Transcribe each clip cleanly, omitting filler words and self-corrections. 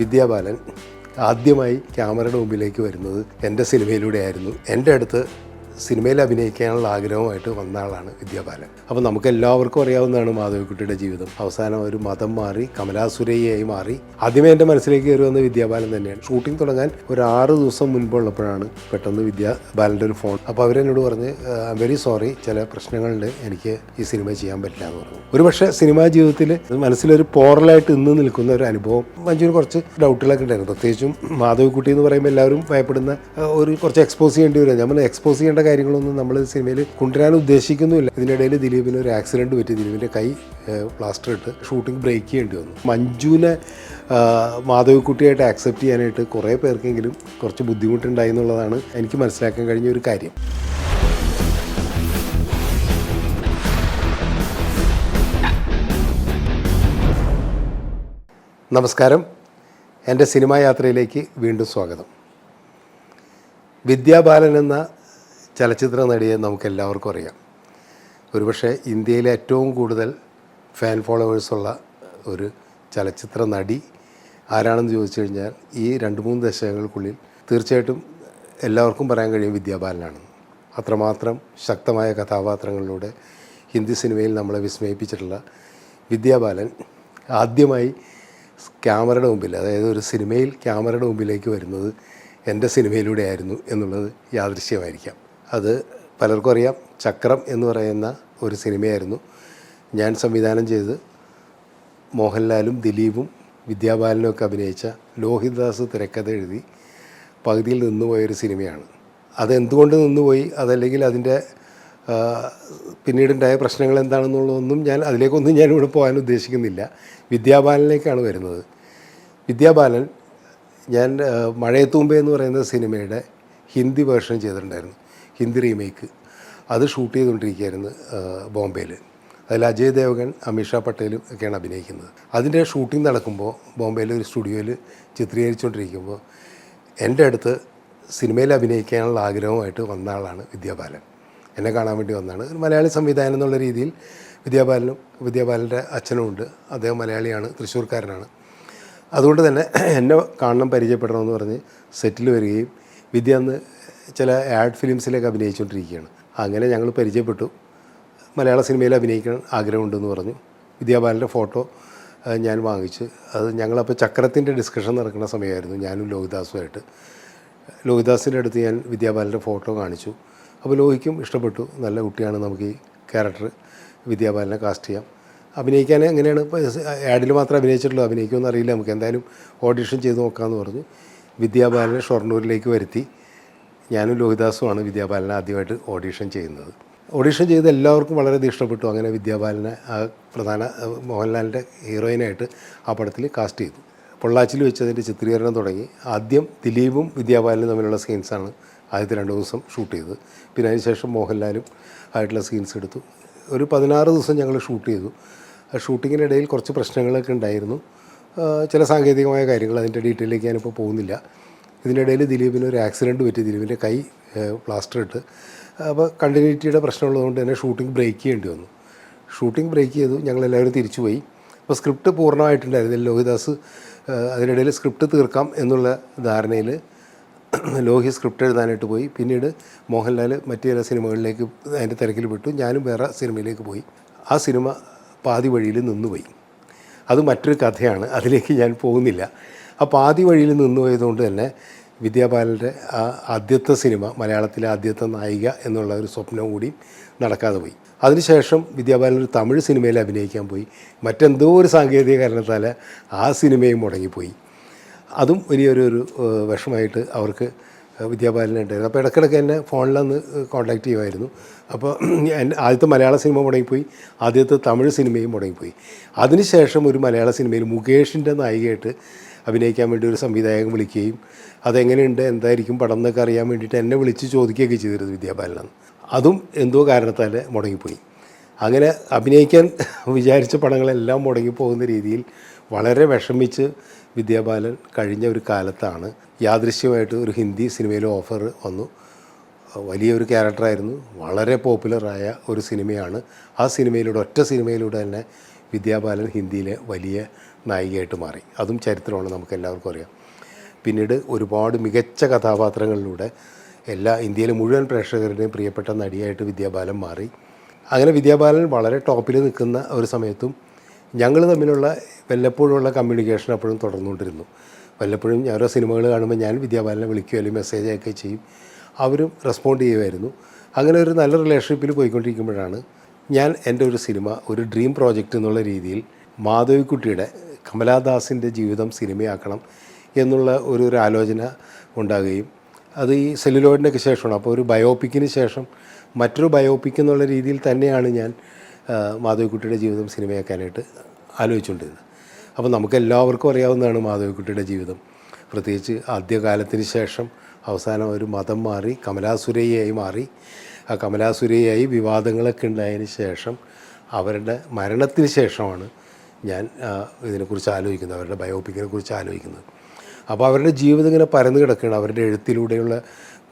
വിദ്യാബാലൻ ആദ്യമായി ക്യാമറയുടെ മുമ്പിലേക്ക് വരുന്നത് എൻ്റെ സിനിമയിലൂടെയായിരുന്നു. എൻ്റെ അടുത്ത് സിനിമയിൽ അഭിനയിക്കാനുള്ള ആഗ്രഹമായിട്ട് വന്ന ആളാണ് വിദ്യാബാലൻ. അപ്പോൾ നമുക്ക് എല്ലാവർക്കും അറിയാവുന്നതാണ് മാധവിക്കുട്ടിയുടെ ജീവിതം. അവസാനം ഒരു മതം മാറി കമലാസുരയ്യായി മാറി. ആദ്യമേ എൻ്റെ മനസ്സിലേക്ക് കയറി വന്ന വിദ്യാബാലൻ തന്നെയാണ്. ഷൂട്ടിംഗ് തുടങ്ങാൻ ഒരു 6 ദിവസം മുൻപുള്ളപ്പോഴാണ് പെട്ടെന്ന് വിദ്യാബാലൻ്റെ ഒരു ഫോൺ. അപ്പോൾ അവരെന്നോട് പറഞ്ഞ് ഐ എം വെരി സോറി, ചില പ്രശ്നങ്ങളുണ്ട്, എനിക്ക് ഈ സിനിമ ചെയ്യാൻ പറ്റില്ല എന്ന് പറഞ്ഞു. ഒരുപക്ഷെ സിനിമാ ജീവിതത്തിൽ മനസ്സിലൊരു പോറലായിട്ട് ഇന്ന് നിൽക്കുന്ന ഒരു അനുഭവം മഞ്ജുവിന് കുറച്ച് ഡൗട്ടുകളൊക്കെ ഉണ്ടായിരുന്നു. പ്രത്യേകിച്ചും മാധവിക്കുട്ടി എന്ന് പറയുമ്പോൾ എല്ലാവരും ഭയപ്പെടുന്ന ഒരു കുറച്ച് എക്സ്പോസ് ചെയ്യേണ്ടി വരും. നമ്മൾ എക്സ്പോസ് ചെയ്യേണ്ട കാര്യങ്ങളൊന്നും നമ്മൾ സിനിമയിൽ കൊണ്ടുവരാൻ ഉദ്ദേശിക്കുന്നുമില്ല. ഇതിനിടയിൽ ദിലീപിന് ഒരു ആക്സിഡൻറ്റ് പറ്റി. ദിലീപിൻ്റെ കൈ പ്ലാസ്റ്റർ ഇട്ട് ഷൂട്ടിംഗ് ബ്രേക്ക് ചെയ്യേണ്ടി വന്നു. മഞ്ജുവിനെ മാധവിക്കുട്ടിയായിട്ട് ആക്സെപ്റ്റ് ചെയ്യാനായിട്ട് കുറേ പേർക്കെങ്കിലും കുറച്ച് ബുദ്ധിമുട്ടുണ്ടായി എന്നുള്ളതാണ് എനിക്ക് മനസ്സിലാക്കാൻ കഴിഞ്ഞ ഒരു കാര്യം. നമസ്കാരം, എൻ്റെ സിനിമാ യാത്രയിലേക്ക് വീണ്ടും സ്വാഗതം. വിദ്യാബാലൻ എന്ന ചലച്ചിത്ര നടിയെ നമുക്കെല്ലാവർക്കും അറിയാം. ഒരുപക്ഷെ ഇന്ത്യയിലെ ഏറ്റവും കൂടുതൽ ഫാൻ ഫോളോവേഴ്സുള്ള ഒരു ചലച്ചിത്ര നടി ആരാണെന്ന് ചോദിച്ചു കഴിഞ്ഞാൽ ഈ 2-3 ദശകങ്ങൾക്കുള്ളിൽ തീർച്ചയായിട്ടും എല്ലാവർക്കും പറയാൻ കഴിയും വിദ്യാബാലനാണ്. അത്രമാത്രം ശക്തമായ കഥാപാത്രങ്ങളിലൂടെ ഹിന്ദി സിനിമയിൽ നമ്മളെ വിസ്മയിപ്പിച്ചിട്ടുള്ള വിദ്യാബാലൻ ആദ്യമായി ക്യാമറയുടെ മുമ്പിൽ, അതായത് ഒരു സിനിമയിൽ ക്യാമറയുടെ മുമ്പിലേക്ക് വരുന്നത് എൻ്റെ സിനിമയിലൂടെയായിരുന്നു എന്നുള്ളത് യാദൃശ്യമായിരിക്കാം. അത് പലർക്കും അറിയാം. ചക്രം എന്ന് പറയുന്ന ഒരു സിനിമയായിരുന്നു. ഞാൻ സംവിധാനം ചെയ്ത് മോഹൻലാലും ദിലീപും വിദ്യാബാലനും ഒക്കെ അഭിനയിച്ച ലോഹിതദാസ് തിരക്കഥ എഴുതി പകുതിയിൽ നിന്നുപോയൊരു സിനിമയാണ്. അതെന്തുകൊണ്ട് നിന്നുപോയി, അതല്ലെങ്കിൽ അതിൻ്റെ പിന്നീടുണ്ടായ പ്രശ്നങ്ങൾ എന്താണെന്നുള്ളതൊന്നും അതിലേക്കൊന്നും ഞാനിവിടെ പോകാൻ ഉദ്ദേശിക്കുന്നില്ല. വിദ്യാബാലനിലേക്കാണ് വരുന്നത്. വിദ്യാബാലൻ ഞാൻ മഴയത്തുമ്പേ എന്ന് പറയുന്ന സിനിമയുടെ ഹിന്ദി വേർഷൻ ചെയ്തിട്ടുണ്ടായിരുന്നു, ഹിന്ദി റീമേക്ക്. അത് ഷൂട്ട് ചെയ്തുകൊണ്ടിരിക്കുകയായിരുന്നു ബോംബെയിൽ. അതിൽ അജയ് ദേവ്ഗൺ, അമീഷ പട്ടേലും ഒക്കെയാണ് അഭിനയിക്കുന്നത്. അതിൻ്റെ ഷൂട്ടിംഗ് നടക്കുമ്പോൾ ബോംബെയിലെ ഒരു സ്റ്റുഡിയോയിൽ ചിത്രീകരിച്ചുകൊണ്ടിരിക്കുമ്പോൾ എൻ്റെ അടുത്ത് സിനിമയിൽ അഭിനയിക്കാനുള്ള ആഗ്രഹമായിട്ട് വന്ന ആളാണ് വിദ്യാബാലൻ. എന്നെ കാണാൻ വേണ്ടി വന്നതാണ്. ഒരു മലയാളി സംവിധാനം എന്നുള്ള രീതിയിൽ വിദ്യാബാലൻ്റെ അച്ഛനും ഉണ്ട്. അദ്ദേഹം മലയാളിയാണ്, തൃശ്ശൂർക്കാരനാണ്. അതുകൊണ്ട് തന്നെ എന്നെ കാണണം, പരിചയപ്പെടണമെന്ന് പറഞ്ഞ് സെറ്റിൽ വരികയും വിദ്യ അന്ന് ചില ആഡ് ഫിലിംസിലേക്ക് അഭിനയിച്ചുകൊണ്ടിരിക്കുകയാണ്. അങ്ങനെ ഞങ്ങൾ പരിചയപ്പെട്ടു. മലയാള സിനിമയിൽ അഭിനയിക്കാൻ ആഗ്രഹമുണ്ടെന്ന് പറഞ്ഞു. വിദ്യാബാലൻ്റെ ഫോട്ടോ ഞാൻ വാങ്ങിച്ച് അത് ഞങ്ങളപ്പോൾ ചക്രത്തിൻ്റെ ഡിസ്കഷൻ നടക്കുന്ന സമയമായിരുന്നു, ഞാനും ലോഹിദാസുമായിട്ട്. ലോഹിദാസിൻ്റെ അടുത്ത് ഞാൻ വിദ്യാബാലൻ്റെ ഫോട്ടോ കാണിച്ചു. അപ്പോൾ ലോഹിക്കും ഇഷ്ടപ്പെട്ടു. നല്ല കുട്ടിയാണ്, നമുക്ക് ഈ ക്യാരക്ടർ വിദ്യാബാലനെ കാസ്റ്റ് ചെയ്യാം. അഭിനയിക്കാൻ എങ്ങനെയാണ്, ഇപ്പോൾ ആഡിൽ മാത്രമേ അഭിനയിച്ചിട്ടുള്ളൂ, അഭിനയിക്കുമെന്ന് അറിയില്ല, നമുക്ക് എന്തായാലും ഓഡിഷൻ ചെയ്ത് നോക്കാമെന്ന് പറഞ്ഞു. വിദ്യാബാലനെ ഷൊർണൂരിലേക്ക് വരുത്തി. ഞാനും ലോഹിദാസുമാണ് വിദ്യാബാലനെ ആദ്യമായിട്ട് ഓഡിഷൻ ചെയ്യുന്നത്. ഓഡിഷൻ ചെയ്ത് എല്ലാവർക്കും വളരെയധികം ഇഷ്ടപ്പെട്ടു. അങ്ങനെ വിദ്യാബാലനെ ആ പ്രധാന മോഹൻലാലിൻ്റെ ഹീറോയിനായിട്ട് ആ പടത്തിൽ കാസ്റ്റ് ചെയ്തു. പൊള്ളാച്ചിയിൽ വെച്ച് അതിൻ്റെ ചിത്രീകരണം തുടങ്ങി. ആദ്യം ദിലീപും വിദ്യാബാലനും തമ്മിലുള്ള സീൻസാണ് ആദ്യത്തെ 2 ദിവസം ഷൂട്ട് ചെയ്തത്. പിന്നെ അതിനുശേഷം മോഹൻലാലും ആയിട്ടുള്ള സീൻസ് എടുത്തു. ഒരു 16 ദിവസം ഞങ്ങൾ ഷൂട്ട് ചെയ്തു. ആ ഷൂട്ടിങ്ങിനിടയിൽ കുറച്ച് പ്രശ്നങ്ങളൊക്കെ ഉണ്ടായിരുന്നു, ചില സാങ്കേതികമായ കാര്യങ്ങൾ. അതിൻ്റെ ഡീറ്റെയിലേക്ക് ഞാനിപ്പോൾ പോകുന്നില്ല. ഇതിനിടയിൽ ദിലീപിന് ഒരു ആക്സിഡൻറ്റ് പറ്റി. ദിലീപിൻ്റെ കൈ പ്ലാസ്റ്റർ ഇട്ട്. അപ്പോൾ കണ്ടിന്യൂറ്റിയുടെ പ്രശ്നമുള്ളതുകൊണ്ട് തന്നെ ഷൂട്ടിംഗ് ബ്രേക്ക് ചെയ്യേണ്ടി വന്നു. ഷൂട്ടിംഗ് ബ്രേക്ക് ചെയ്തു. ഞങ്ങളെല്ലാവരും തിരിച്ചുപോയി. അപ്പോൾ സ്ക്രിപ്റ്റ് പൂർണ്ണമായിട്ടുണ്ടായിരുന്നില്ല. ലോഹിദാസ് അതിനിടയിൽ സ്ക്രിപ്റ്റ് തീർക്കാം എന്നുള്ള ധാരണയിൽ ലോഹി സ്ക്രിപ്റ്റ് എഴുതാനായിട്ട് പോയി. പിന്നീട് മോഹൻലാൽ മറ്റു ചില സിനിമകളിലേക്ക് അതിൻ്റെ തിരക്കിൽ വിട്ടു. ഞാനും വേറെ സിനിമയിലേക്ക് പോയി. ആ സിനിമ പാതി വഴിയിൽ നിന്നുപോയി. അത് മറ്റൊരു കഥയാണ്, അതിലേക്ക് ഞാൻ പോകുന്നില്ല. ആ പാതി വഴിയിൽ നിന്നുപോയതുകൊണ്ട് തന്നെ വിദ്യാബാലൻ്റെ ആ ആദ്യത്തെ സിനിമ, മലയാളത്തിലെ ആദ്യത്തെ നായിക എന്നുള്ള ഒരു സ്വപ്നം കൂടി നടക്കാതെ പോയി. അതിനുശേഷം വിദ്യാബാലൻ ഒരു തമിഴ് സിനിമയിൽ അഭിനയിക്കാൻ പോയി. മറ്റെന്തോ ഒരു സാങ്കേതിക കാരണത്താൽ ആ സിനിമയും മുടങ്ങിപ്പോയി. അതും വലിയൊരു വിഷമമായിട്ട് അവർക്ക് വിദ്യാബാലനുണ്ടായിരുന്നു. അപ്പോൾ ഇടയ്ക്കിടയ്ക്ക് എന്നെ ഫോണിലൊന്ന് കോൺടാക്റ്റ് ചെയ്യുമായിരുന്നു. അപ്പോൾ ആദ്യത്തെ മലയാള സിനിമ മുടങ്ങിപ്പോയി, ആദ്യത്തെ തമിഴ് സിനിമയും മുടങ്ങിപ്പോയി. അതിനുശേഷം ഒരു മലയാള സിനിമയിൽ മുകേഷിൻ്റെ നായികയായിട്ട് അഭിനയിക്കാൻ വേണ്ടി ഒരു സംവിധായകൻ വിളിക്കുകയും അതെങ്ങനെയുണ്ട്, എന്തായിരിക്കും പടം എന്നൊക്കെ അറിയാൻ വേണ്ടിയിട്ട് എന്നെ വിളിച്ച് ചോദിക്കുകയൊക്കെ ചെയ്തിരുന്നു വിദ്യാബാലനാണ്. അതും എന്തോ കാരണത്താൽ മുടങ്ങിപ്പോയി. അങ്ങനെ അഭിനയിക്കാൻ വിചാരിച്ച പടങ്ങളെല്ലാം മുടങ്ങിപ്പോകുന്ന രീതിയിൽ വളരെ വിഷമിച്ച് വിദ്യാബാലൻ കഴിഞ്ഞ ഒരു കാലത്താണ് യാദൃശ്യമായിട്ട് ഒരു ഹിന്ദി സിനിമയിൽ ഓഫർ വന്നു. വലിയൊരു ക്യാരക്ടറായിരുന്നു, വളരെ പോപ്പുലറായ ഒരു സിനിമയാണ്. ആ സിനിമയിലൂടെ, ഒറ്റ സിനിമയിലൂടെ തന്നെ വിദ്യാബാലൻ ഹിന്ദിയിലെ വലിയ നായികയായിട്ട് മാറി. അതും ചരിത്രമാണ്, നമുക്ക് എല്ലാവർക്കും അറിയാം. പിന്നീട് ഒരുപാട് മികച്ച കഥാപാത്രങ്ങളിലൂടെ ഇന്ത്യയിലെ മുഴുവൻ പ്രേക്ഷകരുടെയും പ്രിയപ്പെട്ട നടിയായിട്ട് വിദ്യാബാലൻ മാറി. അങ്ങനെ വിദ്യാബാലൻ വളരെ ടോപ്പിൽ നിൽക്കുന്ന ഒരു സമയത്തും ഞങ്ങൾ തമ്മിലുള്ള വല്ലപ്പോഴുള്ള കമ്മ്യൂണിക്കേഷൻ അപ്പോഴും തുടർന്നുകൊണ്ടിരുന്നു. വല്ലപ്പോഴും ഓരോ സിനിമകൾ കാണുമ്പോൾ ഞാൻ വിദ്യാബാലനെ വിളിക്കുകയോ അല്ലെങ്കിൽ മെസ്സേജ് അയക്കുകയോ ചെയ്യും, അവരും റെസ്പോണ്ട് ചെയ്യുമായിരുന്നു. അങ്ങനെ ഒരു നല്ല റിലേഷൻഷിപ്പിൽ പോയിക്കൊണ്ടിരിക്കുമ്പോഴാണ് ഞാൻ എൻ്റെ ഒരു സിനിമ, ഒരു ഡ്രീം പ്രോജക്റ്റ് എന്നുള്ള രീതിയിൽ മാധവിക്കുട്ടിയുടെ കമലാദാസിൻ്റെ ജീവിതം സിനിമയാക്കണം എന്നുള്ള ഒരു ആലോചന ഉണ്ടാകുകയും, അത് ഈ സെല്ലുലോയിഡിനൊക്കെ ശേഷമാണ്. അപ്പോൾ ഒരു ബയോപിക്കിന് ശേഷം മറ്റൊരു ബയോപിക് എന്നുള്ള രീതിയിൽ തന്നെയാണ് ഞാൻ മാധവിക്കുട്ടിയുടെ ജീവിതം സിനിമയാക്കാനായിട്ട് ആലോചിച്ചുകൊണ്ടിരുന്നത്. അപ്പോൾ നമുക്കെല്ലാവർക്കും അറിയാവുന്നതാണ് മാധവിക്കുട്ടിയുടെ ജീവിതം. പ്രത്യേകിച്ച് ആദ്യകാലത്തിന് ശേഷം അവസാനം ഒരു മതം മാറി കമലാസുരയ്യയായി മാറി. ആ കമലാസുരയ്യയായി വിവാദങ്ങളൊക്കെ ഉണ്ടായതിന് ശേഷം അവരുടെ മരണത്തിന് ശേഷമാണ് ഞാൻ ഇതിനെക്കുറിച്ച് ആലോചിക്കുന്നത്, അവരുടെ ബയോപിക്കിനെ കുറിച്ച് ആലോചിക്കുന്നത്. അപ്പോൾ അവരുടെ ജീവിതം ഇങ്ങനെ പരന്നു കിടക്കുകയാണ്. അവരുടെ എഴുത്തിലൂടെയുള്ള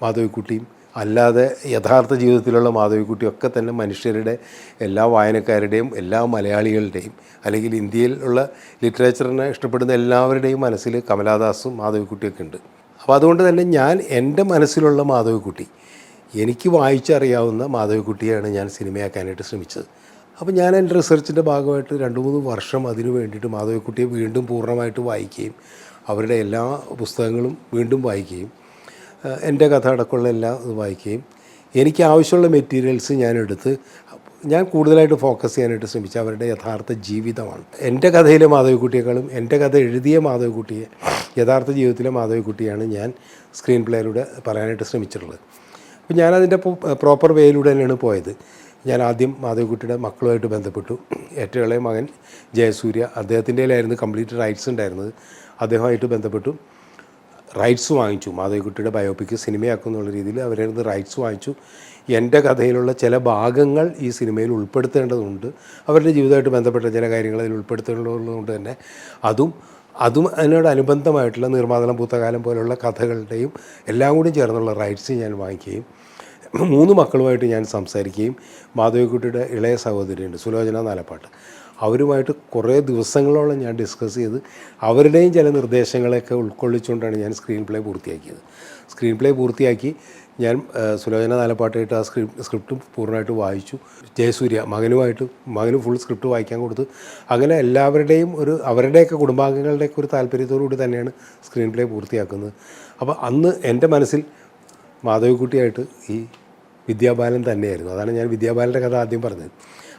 മാധവിക്കുട്ടിയും അല്ലാതെ യഥാർത്ഥ ജീവിതത്തിലുള്ള മാധവിക്കുട്ടിയും ഒക്കെ തന്നെ മനുഷ്യരുടെ, എല്ലാ വായനക്കാരുടെയും, എല്ലാ മലയാളികളുടെയും, അല്ലെങ്കിൽ ഇന്ത്യയിലുള്ള ലിറ്ററേച്ചറിനെ ഇഷ്ടപ്പെടുന്ന എല്ലാവരുടെയും മനസ്സിൽ കമലാദാസും മാധവിക്കുട്ടിയൊക്കെ ഉണ്ട്. അപ്പോൾ അതുകൊണ്ട് തന്നെ ഞാൻ എൻ്റെ മനസ്സിലുള്ള മാധവിക്കുട്ടി, എനിക്ക് വായിച്ചറിയാവുന്ന മാധവിക്കുട്ടിയാണ് ഞാൻ സിനിമയാക്കാനായിട്ട് ശ്രമിച്ചത്. അപ്പോൾ ഞാൻ എൻ്റെ റിസർച്ചിൻ്റെ ഭാഗമായിട്ട് 2-3 വർഷം അതിനു വേണ്ടിയിട്ട് മാധവിക്കുട്ടിയെ വീണ്ടും പൂർണ്ണമായിട്ട് വായിക്കുകയും അവരുടെ എല്ലാ പുസ്തകങ്ങളും വീണ്ടും വായിക്കുകയും എൻ്റെ കഥ അടക്കമുള്ള എല്ലാം വായിക്കുകയും എനിക്ക് ആവശ്യമുള്ള മെറ്റീരിയൽസ് ഞാൻ കൂടുതലായിട്ട് ഫോക്കസ് ചെയ്യാനായിട്ട് ശ്രമിച്ച അവരുടെ യഥാർത്ഥ ജീവിതമാണ്. എൻ്റെ കഥയിലെ മാധവിക്കുട്ടിയേക്കാളും എൻ്റെ കഥ എഴുതിയ മാധവിക്കുട്ടിയെ, യഥാർത്ഥ ജീവിതത്തിലെ മാധവിക്കുട്ടിയാണ് ഞാൻ സ്ക്രീൻ പ്ലേയിലൂടെ പറയാനായിട്ട് ശ്രമിച്ചിട്ടുള്ളത്. അപ്പോൾ ഞാനതിൻ്റെ പ്രോപ്പർ വേയിലൂടെ തന്നെയാണ് പോയത്. ഞാൻ ആദ്യം മാധവിക്കുട്ടിയുടെ മക്കളുമായിട്ട് ബന്ധപ്പെട്ടു. ഏറ്റവും ഇളയ മകൻ ജയസൂര്യ, അദ്ദേഹത്തിൻ്റെയിലായിരുന്നു കംപ്ലീറ്റ് റൈറ്റ്സ് ഉണ്ടായിരുന്നത്. അദ്ദേഹമായിട്ട് ബന്ധപ്പെട്ടു, റൈറ്റ്സ് വാങ്ങിച്ചു. മാധവിക്കുട്ടിയുടെ ബയോപിക്ക് സിനിമയാക്കുന്നുള്ള രീതിയിൽ അവരിൽ നിന്ന് റൈറ്റ്സ് വാങ്ങിച്ചു. എൻ്റെ കഥയിലുള്ള ചില ഭാഗങ്ങൾ ഈ സിനിമയിൽ ഉൾപ്പെടുത്തേണ്ടതുണ്ട്, അവരുടെ ജീവിതമായിട്ട് ബന്ധപ്പെട്ട ചില കാര്യങ്ങൾ അതിൽ ഉൾപ്പെടുത്തേണ്ടതുകൊണ്ട് തന്നെ അതും അതിനോടനുബന്ധമായിട്ടുള്ള നിർമ്മാതളം പൂത്തകാലം പോലുള്ള കഥകളുടെയും എല്ലാം കൂടി ചേർന്നുള്ള റൈറ്റ്സ് ഞാൻ വാങ്ങിക്കുകയും 3 മക്കളുമായിട്ട് ഞാൻ സംസാരിക്കുകയും മാധവിക്കുട്ടിയുടെ ഇളയ സഹോദരിയുണ്ട് സുലോചന നാലപ്പാട്ട്, അവരുമായിട്ട് കുറേ ദിവസങ്ങളോളം ഞാൻ ഡിസ്കസ് ചെയ്ത് അവരുടെയും ചില നിർദ്ദേശങ്ങളൊക്കെ ഉൾക്കൊള്ളിച്ചുകൊണ്ടാണ് ഞാൻ സ്ക്രീൻ പ്ലേ പൂർത്തിയാക്കിയത്. സ്ക്രീൻ പ്ലേ പൂർത്തിയാക്കി ഞാൻ സുലോചന നാലപ്പാട്ടായിട്ട് ആ സ്ക്രിപ്റ്റും പൂർണ്ണമായിട്ട് വായിച്ചു. ജയസൂര്യ മകനും ഫുൾ സ്ക്രിപ്റ്റ് വായിക്കാൻ കൊടുത്തു. അങ്ങനെ എല്ലാവരുടെയും അവരുടെയൊക്കെ കുടുംബാംഗങ്ങളുടെയൊക്കെ ഒരു താല്പര്യത്തോടു കൂടി തന്നെയാണ് സ്ക്രീൻ പ്ലേ പൂർത്തിയാക്കുന്നത്. അപ്പോൾ അന്ന് എൻ്റെ മനസ്സിൽ മാധവിക്കുട്ടിയായിട്ട് ഈ വിദ്യാബാലൻ തന്നെയായിരുന്നു. അതാണ് ഞാൻ വിദ്യാബാലൻ്റെ കഥ ആദ്യം പറഞ്ഞത്.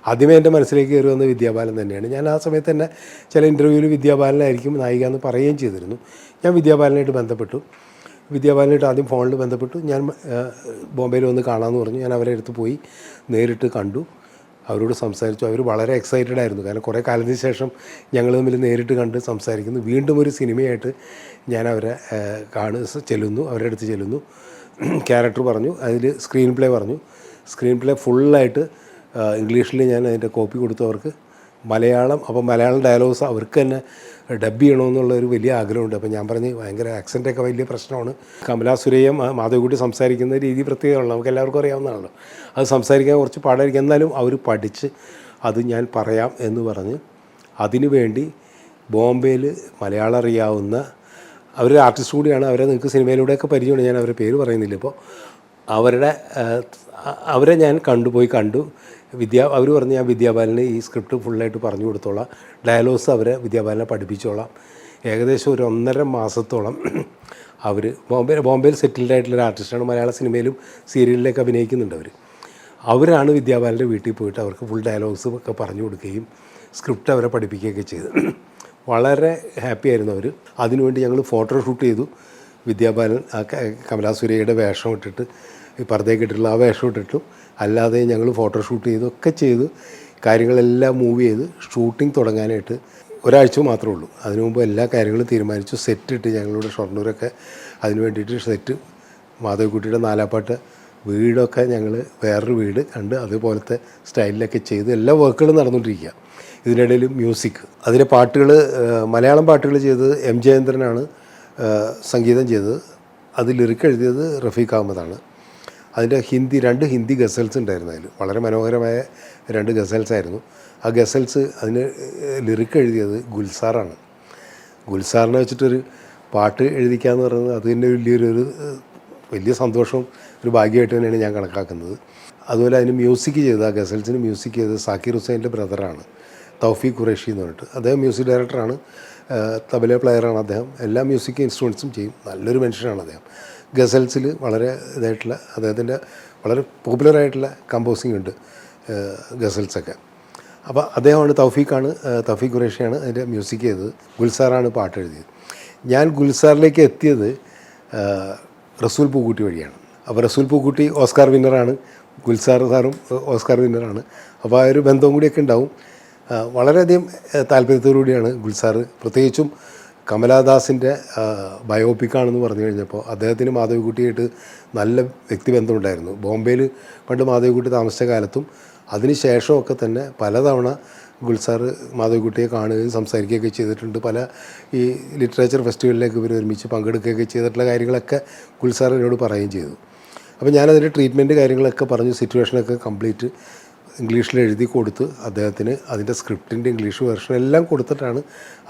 ആദ്യമേ എൻ്റെ മനസ്സിലേക്ക് കയറി വന്ന വിദ്യാബാലൻ തന്നെയാണ്. ഞാൻ ആ സമയത്ത് തന്നെ ചില ഇൻ്റർവ്യൂവിൽ വിദ്യാബാലനായിരിക്കും നായിക എന്ന് പറയുകയും ചെയ്തിരുന്നു. ഞാൻ വിദ്യാബാലനായിട്ട് ബന്ധപ്പെട്ടു. വിദ്യാബാലനായിട്ട് ആദ്യം ഫോണിൽ ബന്ധപ്പെട്ടു. ഞാൻ ബോംബെയിൽ വന്ന് കാണാമെന്ന് പറഞ്ഞു. ഞാൻ അവരെ അടുത്ത് പോയി നേരിട്ട് കണ്ടു, അവരോട് സംസാരിച്ചു. അവർ വളരെ എക്സൈറ്റഡ് ആയിരുന്നു. കാരണം കുറേ കാലത്തിന് ശേഷം ഞങ്ങൾ തമ്മിൽ നേരിട്ട് കണ്ട് സംസാരിക്കുന്നു. വീണ്ടും ഒരു സിനിമയായിട്ട് ഞാൻ അവരെ അവരുടെ അടുത്ത് ചെല്ലുന്നു. ക്യാരക്ടർ പറഞ്ഞു, അതിൽ സ്ക്രീൻ പ്ലേ പറഞ്ഞു. സ്ക്രീൻ പ്ലേ ഫുള്ളായിട്ട് ഇംഗ്ലീഷിൽ ഞാൻ അതിൻ്റെ കോപ്പി കൊടുത്തു അവർക്ക്. മലയാളം ഡയലോഗ്സ് അവർക്ക് തന്നെ ഡബ് ചെയ്യണമെന്നുള്ളൊരു വലിയ ആഗ്രഹമുണ്ട്. അപ്പോൾ ഞാൻ പറഞ്ഞ് ഭയങ്കര ആക്സെൻ്റൊക്കെ വലിയ പ്രശ്നമാണ്. കമലാസുരയ്യ മാധവിക്കുട്ടി സംസാരിക്കുന്ന രീതി പ്രത്യേകമുള്ള നമുക്ക് എല്ലാവർക്കും അറിയാവുന്നതാണല്ലോ. അത് സംസാരിക്കാൻ കുറച്ച് പാടായിരിക്കും, എന്നാലും അവർ പഠിച്ച് അത് ഞാൻ പറയാം എന്ന് പറഞ്ഞ് അതിനു വേണ്ടി ബോംബെയിൽ മലയാളം അറിയാവുന്ന അവരൊരു ആർട്ടിസ്റ്റ് കൂടിയാണ്. അവരെ നിങ്ങൾക്ക് സിനിമയിലൂടെയൊക്കെ പരിചയമുണ്ട്, ഞാൻ അവരുടെ പേര് പറയുന്നില്ല ഇപ്പോൾ. അവരെ ഞാൻ കണ്ടു. അവർ പറഞ്ഞ് ഞാൻ വിദ്യാബാലന് ഈ സ്ക്രിപ്റ്റ് ഫുള്ളായിട്ട് പറഞ്ഞു കൊടുത്തോളാം, ഡയലോഗ്സ് വിദ്യാബാലനെ പഠിപ്പിച്ചോളാം. ഏകദേശം ഒരു 1.5 മാസത്തോളം അവർ ബോംബെയിൽ സെറ്റിൽഡ് ആയിട്ടുള്ളൊരു ആർട്ടിസ്റ്റാണ്. മലയാള സിനിമയിലും സീരിയലിലൊക്കെ അഭിനയിക്കുന്നുണ്ട്. അവരാണ് വിദ്യാബാലൻ്റെ വീട്ടിൽ പോയിട്ട് അവർക്ക് ഫുൾ ഡയലോഗ്സ് ഒക്കെ പറഞ്ഞു കൊടുക്കുകയും സ്ക്രിപ്റ്റ് അവരെ പഠിപ്പിക്കുകയൊക്കെ ചെയ്തു. വളരെ ഹാപ്പി ആയിരുന്നു അവർ. അതിനുവേണ്ടി ഞങ്ങൾ ഫോട്ടോഷൂട്ട് ചെയ്തു. വിദ്യാബാലൻ കമലാസുരയ്യയുടെ വേഷം ഇട്ടിട്ട്, ഈ പർദ്ദയൊക്കെ ഇട്ടിട്ടുള്ള ആ വേഷം ഇട്ടിട്ടും അല്ലാതെ ഞങ്ങൾ ഫോട്ടോഷൂട്ട് ചെയ്തൊക്കെ ചെയ്തു. കാര്യങ്ങളെല്ലാം മൂവ് ചെയ്ത് ഷൂട്ടിംഗ് തുടങ്ങാനായിട്ട് ഒരാഴ്ച മാത്രമേ ഉള്ളൂ. അതിനു മുമ്പ് എല്ലാ കാര്യങ്ങളും തീരുമാനിച്ചു. സെറ്റ് ഇട്ട് ഞങ്ങളുടെ ഷൊർണൂരൊക്കെ അതിന് വേണ്ടിയിട്ട് സെറ്റ്, മാധവിക്കുട്ടിയുടെ നാലാപ്പാട്ട് വീടൊക്കെ ഞങ്ങൾ വേറൊരു വീട് കണ്ട് അതുപോലത്തെ സ്റ്റൈലിലൊക്കെ ചെയ്ത് എല്ലാ വർക്കുകളും നടന്നുകൊണ്ടിരിക്കുക. ഇതിനിടയിൽ മ്യൂസിക്, അതിലെ പാട്ടുകൾ, മലയാളം പാട്ടുകൾ ചെയ്തത് എം ജയേന്ദ്രനാണ് സംഗീതം ചെയ്തത്. അത് ലിറിക്ക് എഴുതിയത് റഫീഖ് അഹമ്മദാണ്. അതിൻ്റെ 2 ഹിന്ദി ഗസൽസ് ഉണ്ടായിരുന്നു. അതിൽ വളരെ മനോഹരമായ 2 ഗസൽസ് ആയിരുന്നു. ആ ഗസൽസ് അതിന് ലിറിക്ക് എഴുതിയത് ഗുൽസാറാണ്. ഗുൽസാറിനെ വെച്ചിട്ടൊരു പാട്ട് എഴുതിക്കാന്ന് പറയുന്നത് അത് തന്നെ വലിയ സന്തോഷവും ഒരു ഭാഗ്യമായിട്ട് തന്നെയാണ് ഞാൻ കണക്കാക്കുന്നത്. അതുപോലെ അതിന് മ്യൂസിക് ചെയ്തത്, ആ ഗസൽസിന് മ്യൂസിക് ചെയ്തത് സാക്കിർ ഹുസൈൻ്റെ ബ്രദറാണ്, തൗഫീഖ് ഖുറേഷി എന്ന് പറഞ്ഞിട്ട്. അദ്ദേഹം മ്യൂസിക് ഡയറക്ടറാണ്, തബല പ്ലെയറാണ് അദ്ദേഹം. എല്ലാ മ്യൂസിക് ഇൻസ്ട്രുമെൻസും ചെയ്യും. നല്ലൊരു മനുഷ്യനാണ് അദ്ദേഹം. ഗസൽസിൽ വളരെ ഇതായിട്ടുള്ള അദ്ദേഹത്തിൻ്റെ വളരെ പോപ്പുലറായിട്ടുള്ള കമ്പോസിങ് ഉണ്ട് ഗസൽസൊക്കെ. അപ്പോൾ അദ്ദേഹമാണ് തൗഫീഖ് ഖുറേഷിയാണ് അതിൻ്റെ മ്യൂസിക് ചെയ്തത്. ഗുൽസാറാണ് പാട്ട് എഴുതിയത്. ഞാൻ ഗുൽസാറിലേക്ക് എത്തിയത് റസൂൽ പൂക്കുട്ടി വഴിയാണ്. അപ്പോൾ റസൂൽ പൂക്കുട്ടി ഓസ്കാർ വിന്നറാണ്, ഗുൽസാർ സാറും ഓസ്കാർ വിന്നറാണ്. അപ്പോൾ ആ ഒരു ബന്ധവും കൂടിയൊക്കെ ഉണ്ടാവും. വളരെയധികം താല്പര്യത്തോടുകൂടിയാണ് ഗുൽസാർ, പ്രത്യേകിച്ചും കമലാദാസിൻ്റെ ബയോപിക്കാണെന്ന് പറഞ്ഞു കഴിഞ്ഞപ്പോൾ അദ്ദേഹത്തിന് മാധവിക്കുട്ടിയായിട്ട് നല്ല വ്യക്തിബന്ധമുണ്ടായിരുന്നു. ബോംബെയിൽ പണ്ട് മാധവിക്കുട്ടി താമസിച്ച കാലത്തും അതിന് ശേഷമൊക്കെ തന്നെ പലതവണ ഗുൽസാർ മാധവിക്കുട്ടിയെ കാണുകയും സംസാരിക്കുകയൊക്കെ ചെയ്തിട്ടുണ്ട്. പല ഈ ലിറ്ററേച്ചർ ഫെസ്റ്റിവലിലേക്ക് ഇവർ ഒരുമിച്ച് പങ്കെടുക്കുകയൊക്കെ ചെയ്തിട്ടുള്ള കാര്യങ്ങളൊക്കെ ഗുൽസാർ എന്നോട് പറയുകയും ചെയ്തു. അപ്പോൾ ഞാനതിൻ്റെ ട്രീറ്റ്മെൻറ്റ് കാര്യങ്ങളൊക്കെ പറഞ്ഞു, സിറ്റുവേഷനൊക്കെ കംപ്ലീറ്റ് ഇംഗ്ലീഷിൽ എഴുതി കൊടുത്ത് അദ്ദേഹത്തിന് അതിൻ്റെ സ്ക്രിപ്റ്റിൻ്റെ ഇംഗ്ലീഷ് വെർഷൻ എല്ലാം കൊടുത്തിട്ടാണ്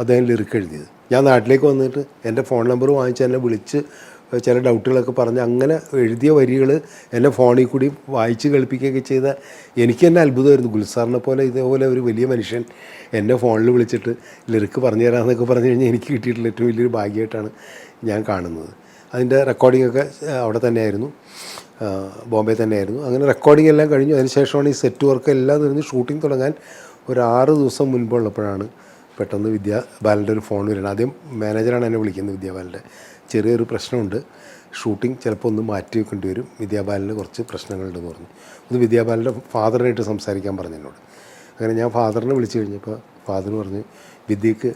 അദ്ദേഹം ലിറിക്ക് എഴുതിയത്. ഞാൻ നാട്ടിലേക്ക് വന്നിട്ട് എൻ്റെ ഫോൺ നമ്പർ വാങ്ങിച്ച് എന്നെ വിളിച്ച് ചില ഡൗട്ടുകളൊക്കെ പറഞ്ഞ് അങ്ങനെ എഴുതിയ വരികൾ എന്നെ ഫോണിൽ കൂടി വായിച്ച് കേൾപ്പിക്കുകയൊക്കെ ചെയ്ത എനിക്ക് തന്നെ അത്ഭുതമായിരുന്നു. ഗുൽസാറിനെ പോലെ ഇതേപോലെ ഒരു വലിയ മനുഷ്യൻ എന്നെ ഫോണിൽ വിളിച്ചിട്ട് ലിറിക്ക് പറഞ്ഞു തരാമെന്നൊക്കെ പറഞ്ഞു കഴിഞ്ഞാൽ എനിക്ക് കിട്ടിയിട്ടുള്ള ഏറ്റവും വലിയൊരു ഭാഗ്യമായിട്ടാണ് ഞാൻ കാണുന്നത്. അതിൻ്റെ റെക്കോർഡിങ്ങൊക്കെ അവിടെ തന്നെയായിരുന്നു, ബോംബെ തന്നെയായിരുന്നു. അങ്ങനെ റെക്കോർഡിംഗ് എല്ലാം കഴിഞ്ഞു. അതിനുശേഷമാണ് ഈ സെറ്റ് വർക്ക് എല്ലാം കഴിഞ്ഞ് ഷൂട്ടിംഗ് തുടങ്ങാൻ ഒരു 6 ദിവസം മുൻപുള്ളപ്പോഴാണ് പെട്ടെന്ന് വിദ്യാബാലൻ്റെ ഒരു ഫോൺ വരുന്നത്. ആദ്യം മാനേജറാണ് എന്നെ വിളിക്കുന്നത്. വിദ്യാബാലൻ്റെ ചെറിയൊരു പ്രശ്നമുണ്ട്, ഷൂട്ടിംഗ് ചിലപ്പോൾ ഒന്ന് മാറ്റി വെക്കേണ്ടി വരും, വിദ്യാബാലന് കുറച്ച് പ്രശ്നങ്ങളുണ്ടെന്ന് പറഞ്ഞു. ഇത് വിദ്യാബാലൻ്റെ ഫാദറിനായിട്ട് സംസാരിക്കാൻ പറഞ്ഞു എന്നോട്. അങ്ങനെ ഞാൻ ഫാദറിനെ വിളിച്ചു കഴിഞ്ഞപ്പോൾ ഫാദർ പറഞ്ഞു, വിദ്യക്ക്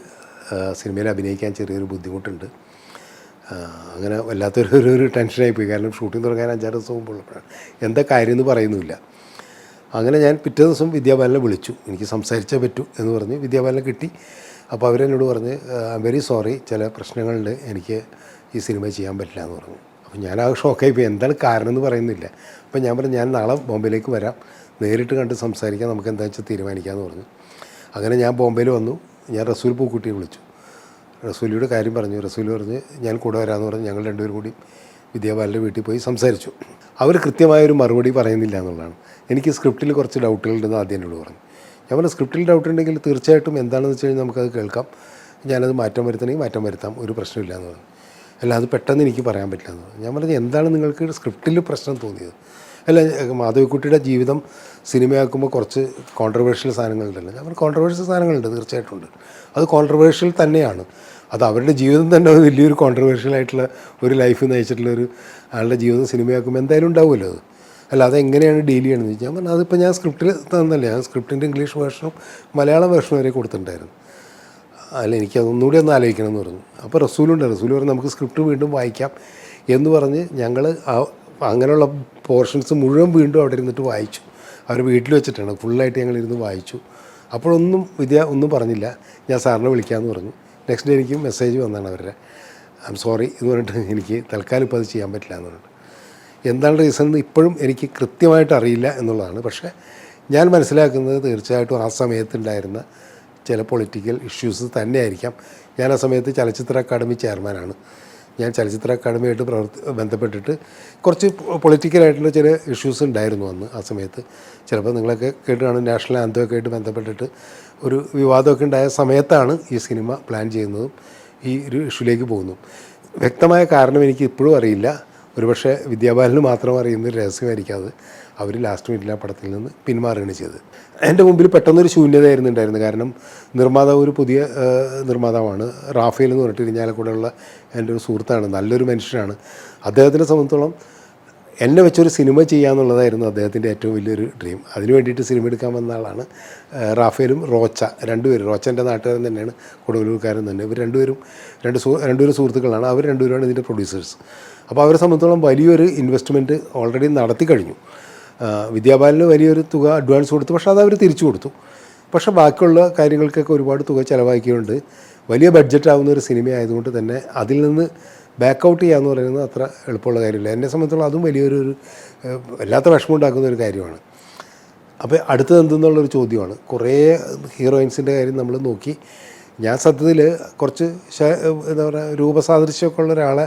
സിനിമയിൽ അഭിനയിക്കാൻ ചെറിയൊരു ബുദ്ധിമുട്ടുണ്ട്. അങ്ങനെ വല്ലാത്തൊരു ടെൻഷനായിപ്പോയി. കാരണം ഷൂട്ടിംഗ് തുടങ്ങാൻ 5-6 ദിവസം മുമ്പുള്ളപ്പോഴാണ്. എന്താ കാര്യം എന്ന് പറയുന്നുമില്ല. അങ്ങനെ ഞാൻ പിറ്റേ ദിവസം വിദ്യാബാലനെ വിളിച്ചു, എനിക്ക് സംസാരിച്ചേ പറ്റൂ എന്ന് പറഞ്ഞ് വിദ്യാബാലനെ കിട്ടി. അപ്പോൾ അവരെന്നോട് പറഞ്ഞ് ഐ എം വെരി സോറി, ചില പ്രശ്നങ്ങളുണ്ട്, എനിക്ക് ഈ സിനിമ ചെയ്യാൻ പറ്റില്ല എന്ന് പറഞ്ഞു. അപ്പോൾ ഞാൻ ആ ഷോക്കായിപ്പോയി, എന്താണ് കാരണം എന്ന് പറയുന്നില്ല. അപ്പോൾ ഞാൻ പറഞ്ഞു, ഞാൻ നാളെ ബോംബെയിലേക്ക് വരാം, നേരിട്ട് കണ്ട് സംസാരിക്കാം, നമുക്ക് എന്താ വെച്ചാൽ തീരുമാനിക്കാമെന്ന് പറഞ്ഞു. അങ്ങനെ ഞാൻ ബോംബെയിൽ വന്നു. ഞാൻ റസൂൽ പൂക്കുട്ടിയെ വിളിച്ചു, റസൂലിയുടെ കാര്യം പറഞ്ഞു. റസൂൽ പറഞ്ഞ് ഞാൻ കൂടെ വരാമെന്ന് പറഞ്ഞ് ഞങ്ങൾ രണ്ടുപേരും കൂടി വിദ്യാബാലൻ്റെ വീട്ടിൽ പോയി സംസാരിച്ചു. അവർ കൃത്യമായൊരു മറുപടി പറയുന്നില്ല എന്നുള്ളതാണ്. എനിക്ക് സ്ക്രിപ്റ്റിൽ കുറച്ച് ഡൗട്ടുകളുണ്ടെന്ന് ആദ്യം എന്നോട് പറഞ്ഞു. ഞാൻ പറഞ്ഞു, സ്ക്രിപ്റ്റിൽ ഡൗട്ട് ഉണ്ടെങ്കിൽ തീർച്ചയായിട്ടും എന്താണെന്ന് വെച്ച് കഴിഞ്ഞാൽ നമുക്കത് കേൾക്കാം, ഞാനത് മാറ്റം വരുത്തണമെങ്കിൽ മാറ്റം വരുത്താം, ഒരു പ്രശ്നമില്ല എന്ന് പറഞ്ഞു. അല്ല, അത് പെട്ടെന്ന് എനിക്ക് പറയാൻ പറ്റില്ല എന്ന് പറഞ്ഞു. ഞാൻ പറഞ്ഞു, എന്താണ് നിങ്ങൾക്ക് സ്ക്രിപ്റ്റിൽ പ്രശ്നം തോന്നിയത്? അല്ല, മാധവിക്കുട്ടിയുടെ ജീവിതം സിനിമയാക്കുമ്പോൾ കുറച്ച് കോൺട്രവേഴ്ഷ്യൽ സാധനങ്ങളുണ്ടല്ലോ. ഞാൻ പറഞ്ഞു, കോൺട്രവേഴ്ഷ്യൽ സാധനങ്ങളുണ്ട്, തീർച്ചയായിട്ടും ഉണ്ട്, അത് കോൺട്രവേഴ്ഷ്യൽ തന്നെയാണ്. അത് അവരുടെ ജീവിതം തന്നെ വലിയൊരു കോൺട്രവേഴ്ഷ്യൽ ആയിട്ടുള്ള ഒരു ലൈഫ് നയിച്ചിട്ടുള്ളൊരു ആളുടെ ജീവിതം സിനിമയാക്കുമ്പോൾ എന്തായാലും ഉണ്ടാവുമല്ലോ അത്. അല്ല, അതെങ്ങനെയാണ് ഡീൽ ചെയ്യണമെന്ന് ചോദിച്ചാൽ ഞാൻ പറഞ്ഞു, അതിപ്പോൾ ഞാൻ സ്ക്രിപ്റ്റിൽ തന്നല്ലേ, ഞാൻ സ്ക്രിപ്റ്റിൻ്റെ ഇംഗ്ലീഷ് വേർഷനും മലയാളം വേർഷനും വരെ കൊടുത്തിട്ടുണ്ടായിരുന്നു. അല്ല, എനിക്കതൊന്നുകൂടി ഒന്ന് ആലോചിക്കണം എന്ന് പറഞ്ഞു. അപ്പോൾ റസൂൽ പറഞ്ഞു നമുക്ക് സ്ക്രിപ്റ്റ് വീണ്ടും വായിക്കാം എന്ന് പറഞ്ഞ് ഞങ്ങൾ അങ്ങനെയുള്ള പോർഷൻസ് മുഴുവൻ വീണ്ടും അവിടെ ഇരുന്നിട്ട് വായിച്ചു. അവർ വീട്ടിൽ വെച്ചിട്ടാണ് ഫുള്ളായിട്ട് ഞങ്ങളിരുന്ന് വായിച്ചു. അപ്പോഴൊന്നും ഒന്നും പറഞ്ഞില്ല. ഞാൻ സാറിനെ വിളിക്കാമെന്ന് പറഞ്ഞു. നെക്സ്റ്റ് ഡേ എനിക്ക് മെസ്സേജ് വന്നാണ് അവരുടെ, ഐ എം സോറി എന്ന് പറഞ്ഞിട്ട്, എനിക്ക് തൽക്കാലം ഇപ്പോൾ അത് ചെയ്യാൻ പറ്റില്ല എന്ന് പറഞ്ഞിട്ട്. എന്താണ് റീസൺ എന്ന് ഇപ്പോഴും എനിക്ക് കൃത്യമായിട്ട് അറിയില്ല എന്നുള്ളതാണ്. പക്ഷേ ഞാൻ മനസ്സിലാക്കുന്നത് തീർച്ചയായിട്ടും ആ സമയത്തുണ്ടായിരുന്ന ചില പൊളിറ്റിക്കൽ ഇഷ്യൂസ് തന്നെയായിരിക്കാം. ഞാൻ ആ സമയത്ത് ചലച്ചിത്ര അക്കാദമി ചെയർമാനാണ്. ഞാൻ ചലച്ചിത്ര അക്കാദമിയായിട്ട് ബന്ധപ്പെട്ടിട്ട് കുറച്ച് പൊളിറ്റിക്കലായിട്ടുള്ള ചില ഇഷ്യൂസ് ഉണ്ടായിരുന്നു അന്ന്. ആ സമയത്ത് ചിലപ്പോൾ നിങ്ങളൊക്കെ കേട്ട് കാണും, നാഷണൽ ആന്തമൊക്കെ ആയിട്ട് ബന്ധപ്പെട്ടിട്ട് ഒരു വിവാദമൊക്കെ ഉണ്ടായ സമയത്താണ് ഈ സിനിമ പ്ലാൻ ചെയ്യുന്നതും ഈ ഒരു ഇഷ്യൂലേക്ക് പോകുന്നു. വ്യക്തമായ കാരണം എനിക്ക് ഇപ്പോഴും അറിയില്ല. ഒരുപക്ഷെ വിദ്യാബാലന് മാത്രം അറിയുന്നൊരു രഹസ്യമായിരിക്കും അത്. അവർ ലാസ്റ്റ് മിനിറ്റിൽ ആ പടത്തിൽ നിന്ന് പിന്മാറുകയാണ് ചെയ്തത്. എൻ്റെ മുമ്പിൽ പെട്ടെന്നൊരു ശൂന്യതയായിരുന്നു ഉണ്ടായിരുന്നത്. കാരണം നിർമ്മാതാവ് ഒരു പുതിയ നിർമ്മാതാവാണ്, റാഫേൽ എന്ന് പറഞ്ഞിട്ട് ഇരിഞ്ഞാലക്കുടയുള്ള എൻ്റെ ഒരു സുഹൃത്താണ്, നല്ലൊരു മനുഷ്യനാണ്. അദ്ദേഹത്തിനെ സംബന്ധിച്ചോളം എന്നെ വെച്ചൊരു സിനിമ ചെയ്യാന്നുള്ളതായിരുന്നു അദ്ദേഹത്തിൻ്റെ ഏറ്റവും വലിയൊരു ഡ്രീം. അതിന് വേണ്ടിയിട്ട് സിനിമ എടുക്കാൻ വന്ന ആളാണ് റാഫേലും രണ്ടുപേരും. റോച്ചൻ്റെ നാട്ടുകാരൻ തന്നെയാണ്, കൊടുങ്ങല്ലൂർക്കാരൻ തന്നെ. ഇവർ രണ്ടുപേരും സുഹൃത്തുക്കളാണ്. അവർ രണ്ടുപേരാണ് ഇതിൻ്റെ പ്രൊഡ്യൂസേഴ്സ്. അപ്പോൾ അവരെ സംബന്ധിച്ചോളം വലിയൊരു ഇൻവെസ്റ്റ്മെൻറ്റ് ഓൾറെഡി നടത്തി കഴിഞ്ഞു. വിദ്യാബാലന് വലിയൊരു തുക അഡ്വാൻസ് കൊടുത്തു, പക്ഷേ അത് അവർ തിരിച്ചു കൊടുത്തു. പക്ഷേ ബാക്കിയുള്ള കാര്യങ്ങൾക്കൊക്കെ ഒരുപാട് തുക ചിലവാക്കിയുണ്ട്. വലിയ ബഡ്ജറ്റ് ആവുന്ന ഒരു സിനിമ ആയതുകൊണ്ട് തന്നെ അതിൽ നിന്ന് ബാക്ക് ഔട്ട് ചെയ്യാന്ന് പറയുന്നത് അത്ര എളുപ്പമുള്ള കാര്യമില്ല. എന്നെ സംബന്ധിച്ചോളം അതും വലിയൊരു വല്ലാത്ത വിഷമം ഉണ്ടാക്കുന്ന ഒരു കാര്യമാണ്. അപ്പോൾ അടുത്തത് എന്തെന്നുള്ളൊരു ചോദ്യമാണ്. കുറേ ഹീറോയിൻസിൻ്റെ കാര്യം നമ്മൾ നോക്കി. ഞാൻ സത്യത്തിൽ കുറച്ച് എന്താ പറയുക രൂപസാദൃശ്യമൊക്കെ ഉള്ള ഒരാളെ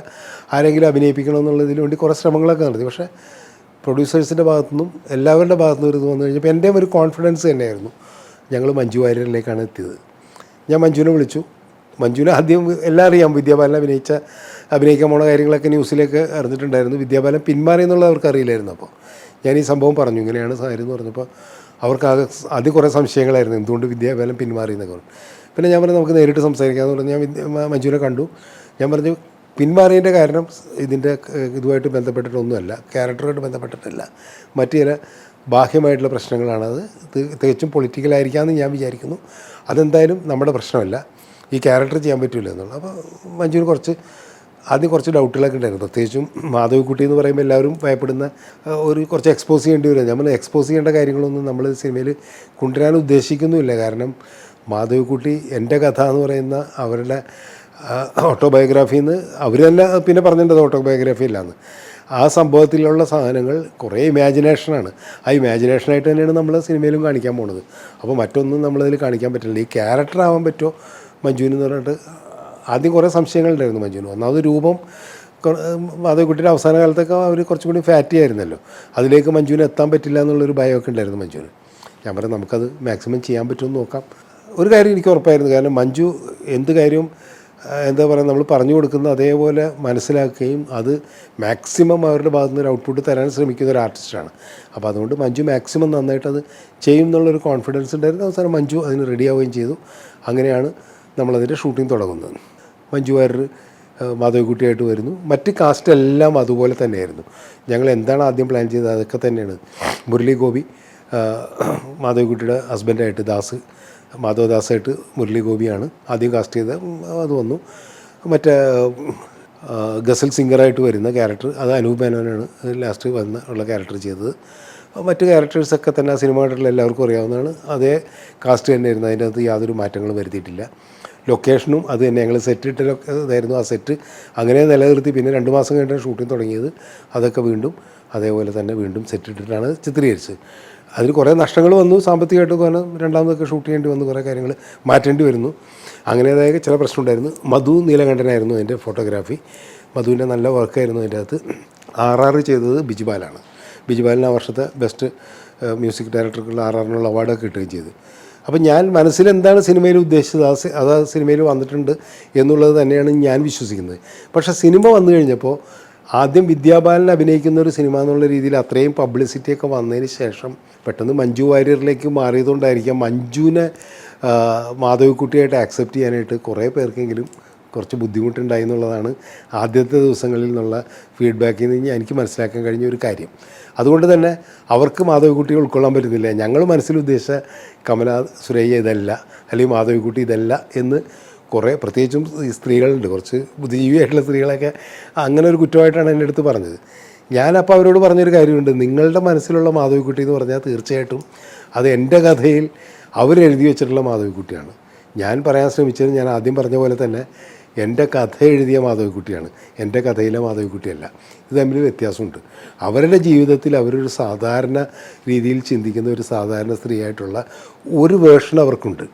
ആരെങ്കിലും അഭിനയിപ്പിക്കണമെന്നുള്ളതിന് വേണ്ടി കുറേ ശ്രമങ്ങളൊക്കെ നടത്തി. പക്ഷേ പ്രൊഡ്യൂസേഴ്സിൻ്റെ ഭാഗത്തുനിന്നും എല്ലാവരുടെ ഭാഗത്തുനിന്നും ഒരു ഇത് വന്നു കഴിഞ്ഞപ്പോൾ എൻ്റെയും ഒരു കോൺഫിഡൻസ് തന്നെയായിരുന്നു. ഞങ്ങൾ മഞ്ജു വാര്യരിലേക്കാണ് എത്തിയത്. ഞാൻ മഞ്ജുവിനെ വിളിച്ചു. മഞ്ജുവിനെ ആദ്യം എല്ലാം അറിയാം. വിദ്യാബാലൻ അഭിനയിക്കാൻ പോണ കാര്യങ്ങളൊക്കെ ന്യൂസിലേക്ക് അറിഞ്ഞിട്ടുണ്ടായിരുന്നു. വിദ്യാബാലൻ പിന്മാറി എന്നുള്ളത് അവർക്ക് അറിയില്ലായിരുന്നു. അപ്പോൾ ഞാൻ ഈ സംഭവം പറഞ്ഞു, ഇങ്ങനെയാണ് കാര്യം എന്ന് പറഞ്ഞപ്പോൾ അവർക്ക് ആദ്യം കുറേ സംശയങ്ങളായിരുന്നു, എന്തുകൊണ്ട് വിദ്യാബാലൻ പിന്മാറി എന്നൊക്കെ പറഞ്ഞു. പിന്നെ ഞാൻ പറഞ്ഞു നമുക്ക് നേരിട്ട് സംസാരിക്കാമെന്ന് പറഞ്ഞു. ഞാൻ മഞ്ജുവിനെ കണ്ടു. ഞാൻ പറഞ്ഞു പിന്മാറിയതിൻ്റെ കാരണം ഇതുമായിട്ട് ബന്ധപ്പെട്ടിട്ടൊന്നുമല്ല, ക്യാരക്ടറുമായിട്ട് ബന്ധപ്പെട്ടിട്ടല്ല, മറ്റു ചില ബാഹ്യമായിട്ടുള്ള പ്രശ്നങ്ങളാണ്. അത് തികച്ചും പൊളിറ്റിക്കലായിരിക്കാമെന്ന് ഞാൻ വിചാരിക്കുന്നു. അതെന്തായാലും നമ്മുടെ പ്രശ്നമല്ല, ഈ ക്യാരക്ടർ ചെയ്യാൻ പറ്റില്ല എന്നുള്ളത്. അപ്പോൾ മഞ്ജുവിന് ആദ്യം കുറച്ച് ഡൗട്ടുകളൊക്കെ ഉണ്ടായിരുന്നു. പ്രത്യേകിച്ചും മാധവിക്കുട്ടി എന്ന് പറയുമ്പോൾ എല്ലാവരും ഭയപ്പെടുന്ന കുറച്ച് എക്സ്പോസ് ചെയ്യേണ്ടി വരും. നമ്മൾ എക്സ്പോസ് ചെയ്യേണ്ട കാര്യങ്ങളൊന്നും നമ്മൾ സിനിമയിൽ കൊണ്ടുവരാൻ ഉദ്ദേശിക്കുന്നുമില്ല. കാരണം മാധവിക്കുട്ടി എൻ്റെ കഥ എന്ന് പറയുന്ന അവരുടെ ഓട്ടോബയോഗ്രാഫിയിൽ നിന്ന് അവർ തന്നെ പിന്നെ പറഞ്ഞിട്ടുണ്ട് ഓട്ടോബയോഗ്രാഫി ഇല്ലാന്ന്. ആ സംഭവത്തിലുള്ള സാധനങ്ങൾ കുറേ ഇമാജിനേഷനാണ്. ആ ഇമാജിനേഷനായിട്ട് തന്നെയാണ് നമ്മൾ സിനിമയിലും കാണിക്കാൻ പോണത്. അപ്പോൾ മറ്റൊന്നും നമ്മളതിൽ കാണിക്കാൻ പറ്റില്ല. ഈ ക്യാരക്ടർ ആവാൻ പറ്റുമോ മഞ്ജുവിന് എന്ന് പറഞ്ഞിട്ട് ആദ്യം കുറേ സംശയങ്ങളുണ്ടായിരുന്നു മഞ്ജുവിന്. ഒന്നാമത് രൂപം മാധവിക്കുട്ടിയുടെ അവസാന കാലത്തൊക്കെ അവർ കുറച്ചും കൂടി ഫാറ്റി ആയിരുന്നല്ലോ. അതിലേക്ക് മഞ്ജുവിന് എത്താൻ പറ്റില്ല എന്നുള്ളൊരു ഭയമൊക്കെ ഉണ്ടായിരുന്നു മഞ്ജുവിന്. ഞാൻ പറഞ്ഞു നമുക്കത് മാക്സിമം ചെയ്യാൻ പറ്റുമെന്ന് നോക്കാം. ഒരു കാര്യം എനിക്ക് ഉറപ്പായിരുന്നു, കാരണം മഞ്ജു എന്ത് കാര്യവും എന്താ പറയുക നമ്മൾ പറഞ്ഞു കൊടുക്കുന്ന അതേപോലെ മനസ്സിലാക്കുകയും അത് മാക്സിമം അവരുടെ ഭാഗത്തു നിന്ന് ഒരു ഔട്ട്പുട്ട് തരാൻ ശ്രമിക്കുന്ന ഒരു ആർട്ടിസ്റ്റാണ്. അപ്പോൾ അതുകൊണ്ട് മഞ്ജു മാക്സിമം നന്നായിട്ട് അത് ചെയ്യും എന്നുള്ളൊരു കോൺഫിഡൻസ് ഉണ്ടായിരുന്നു. അവസാനം മഞ്ജു അതിന് റെഡിയാവുകയും ചെയ്തു. അങ്ങനെയാണ് നമ്മളതിൻ്റെ ഷൂട്ടിംഗ് തുടങ്ങുന്നത്. മഞ്ജു വാര്യർ മാധവിക്കുട്ടിയായിട്ട് വരുന്നു. മറ്റ് കാസ്റ്റ് എല്ലാം അതുപോലെ തന്നെയായിരുന്നു. ഞങ്ങൾ എന്താണ് ആദ്യം പ്ലാൻ ചെയ്തത് അതൊക്കെ തന്നെയാണ്. മുരളി ഗോപി മാധവിക്കുട്ടിയുടെ ഹസ്ബൻഡായിട്ട് മാധവദാസായിട്ട് മുരളി ഗോപിയാണ് ആദ്യം കാസ്റ്റ് ചെയ്തത്. അത് വന്നു. മറ്റേ ഗസൽ സിംഗറായിട്ട് വരുന്ന ക്യാരക്ടർ അത് അനൂപ് മേനോനാണ് ലാസ്റ്റ് ഉള്ള ക്യാരക്ടർ ചെയ്തത്. മറ്റ് ക്യാരക്ടേഴ്സൊക്കെ തന്നെ ആ സിനിമ കണ്ടിട്ടുള്ള എല്ലാവർക്കും അറിയാവുന്നതാണ്. അതേ കാസ്റ്റ് തന്നെയായിരുന്നു. അതിൻ്റെ അകത്ത് യാതൊരു മാറ്റങ്ങളും വരുത്തിയിട്ടില്ല. ലൊക്കേഷനും അത് തന്നെ, ഞങ്ങൾ ഇതായിരുന്നു ആ സെറ്റ് അങ്ങനെ നിലനിർത്തി. പിന്നെ 2 മാസം കഴിഞ്ഞിട്ടാണ് ഷൂട്ടിംഗ് തുടങ്ങിയത്. അതൊക്കെ വീണ്ടും അതേപോലെ തന്നെ വീണ്ടും സെറ്റിട്ടിട്ടാണ് ചിത്രീകരിച്ചത്. അതിന് കുറേ നഷ്ടങ്ങൾ വന്നു. സാമ്പത്തികമായിട്ട് കാരണം രണ്ടാമതൊക്കെ ഷൂട്ട് ചെയ്യേണ്ടി വന്നു, കുറേ കാര്യങ്ങൾ മാറ്റേണ്ടി വരുന്നു. അങ്ങനെതായ ചില പ്രശ്നമുണ്ടായിരുന്നു. മധു നീലകണ്ഠനായിരുന്നു അതിൻ്റെ ഫോട്ടോഗ്രാഫി. മധുവിൻ്റെ നല്ല വർക്കായിരുന്നു അതിൻ്റെ അകത്ത്. RR ചെയ്തത് ബിജുബാലാണ്. ബിജുബാലിന് ആ വർഷത്തെ ബെസ്റ്റ് മ്യൂസിക് ഡയറക്ടർക്കുള്ള RRനുള്ള അവാർഡൊക്കെ കിട്ടുകയും ചെയ്തു. അപ്പം ഞാൻ മനസ്സിലെന്താണ് സിനിമയിൽ ഉദ്ദേശിച്ചത് അത് ആ സിനിമയിൽ വന്നിട്ടുണ്ട് എന്നുള്ളത് തന്നെയാണ് ഞാൻ വിശ്വസിക്കുന്നത്. പക്ഷേ സിനിമ വന്നു കഴിഞ്ഞപ്പോൾ ആദ്യം വിദ്യാബാലൻ അഭിനയിക്കുന്ന ഒരു സിനിമ എന്നുള്ള രീതിയിൽ അത്രയും പബ്ലിസിറ്റിയൊക്കെ വന്നതിന് ശേഷം പെട്ടെന്ന് മഞ്ജു വാര്യറിലേക്ക് മാറിയതുകൊണ്ടായിരിക്കാം മഞ്ജുവിനെ മാധവിക്കുട്ടിയായിട്ട് ആക്സെപ്റ്റ് ചെയ്യാനായിട്ട് കുറേ പേർക്കെങ്കിലും കുറച്ച് ബുദ്ധിമുട്ടുണ്ടായി എന്നുള്ളതാണ് ആദ്യത്തെ ദിവസങ്ങളിൽ നിന്നുള്ള ഫീഡ്ബാക്കിൽ നിന്ന് എനിക്ക് മനസ്സിലാക്കാൻ കഴിഞ്ഞ ഒരു കാര്യം. അതുകൊണ്ട് തന്നെ അവർക്ക് മാധവിക്കുട്ടിയെ ഉൾക്കൊള്ളാൻ പറ്റുന്നില്ല. ഞങ്ങൾ മനസ്സിലുദ്ദേശിച്ച കമല സുരയ്യ ഇതല്ല, അല്ലെങ്കിൽ മാധവിക്കുട്ടി ഇതല്ല എന്ന് കുറേ പ്രത്യേകിച്ചും ഈ സ്ത്രീകളുണ്ട്, കുറച്ച് ബുദ്ധിജീവിയായിട്ടുള്ള സ്ത്രീകളൊക്കെ അങ്ങനെ ഒരു കുറ്റമായിട്ടാണ് എൻ്റെ അടുത്ത് പറഞ്ഞത്. ഞാനപ്പോൾ അവരോട് പറഞ്ഞൊരു കാര്യമുണ്ട്, നിങ്ങളുടെ മനസ്സിലുള്ള മാധവിക്കുട്ടി എന്ന് പറഞ്ഞാൽ തീർച്ചയായിട്ടും അത് എൻ്റെ കഥയിൽ അവരെഴുതി വെച്ചിട്ടുള്ള മാധവിക്കുട്ടിയാണ്. ഞാൻ പറയാൻ ശ്രമിച്ചത് ഞാൻ ആദ്യം പറഞ്ഞ പോലെ തന്നെ എൻ്റെ കഥ എഴുതിയ മാധവിക്കുട്ടിയാണ്, എൻ്റെ കഥയിലെ മാധവിക്കുട്ടിയല്ല. ഇത് തമ്മിൽ വ്യത്യാസമുണ്ട്. അവരുടെ ജീവിതത്തിൽ അവരൊരു സാധാരണ രീതിയിൽ ചിന്തിക്കുന്ന ഒരു സാധാരണ സ്ത്രീയായിട്ടുള്ള ഒരു വേർഷൻ അവർക്കുണ്ട്.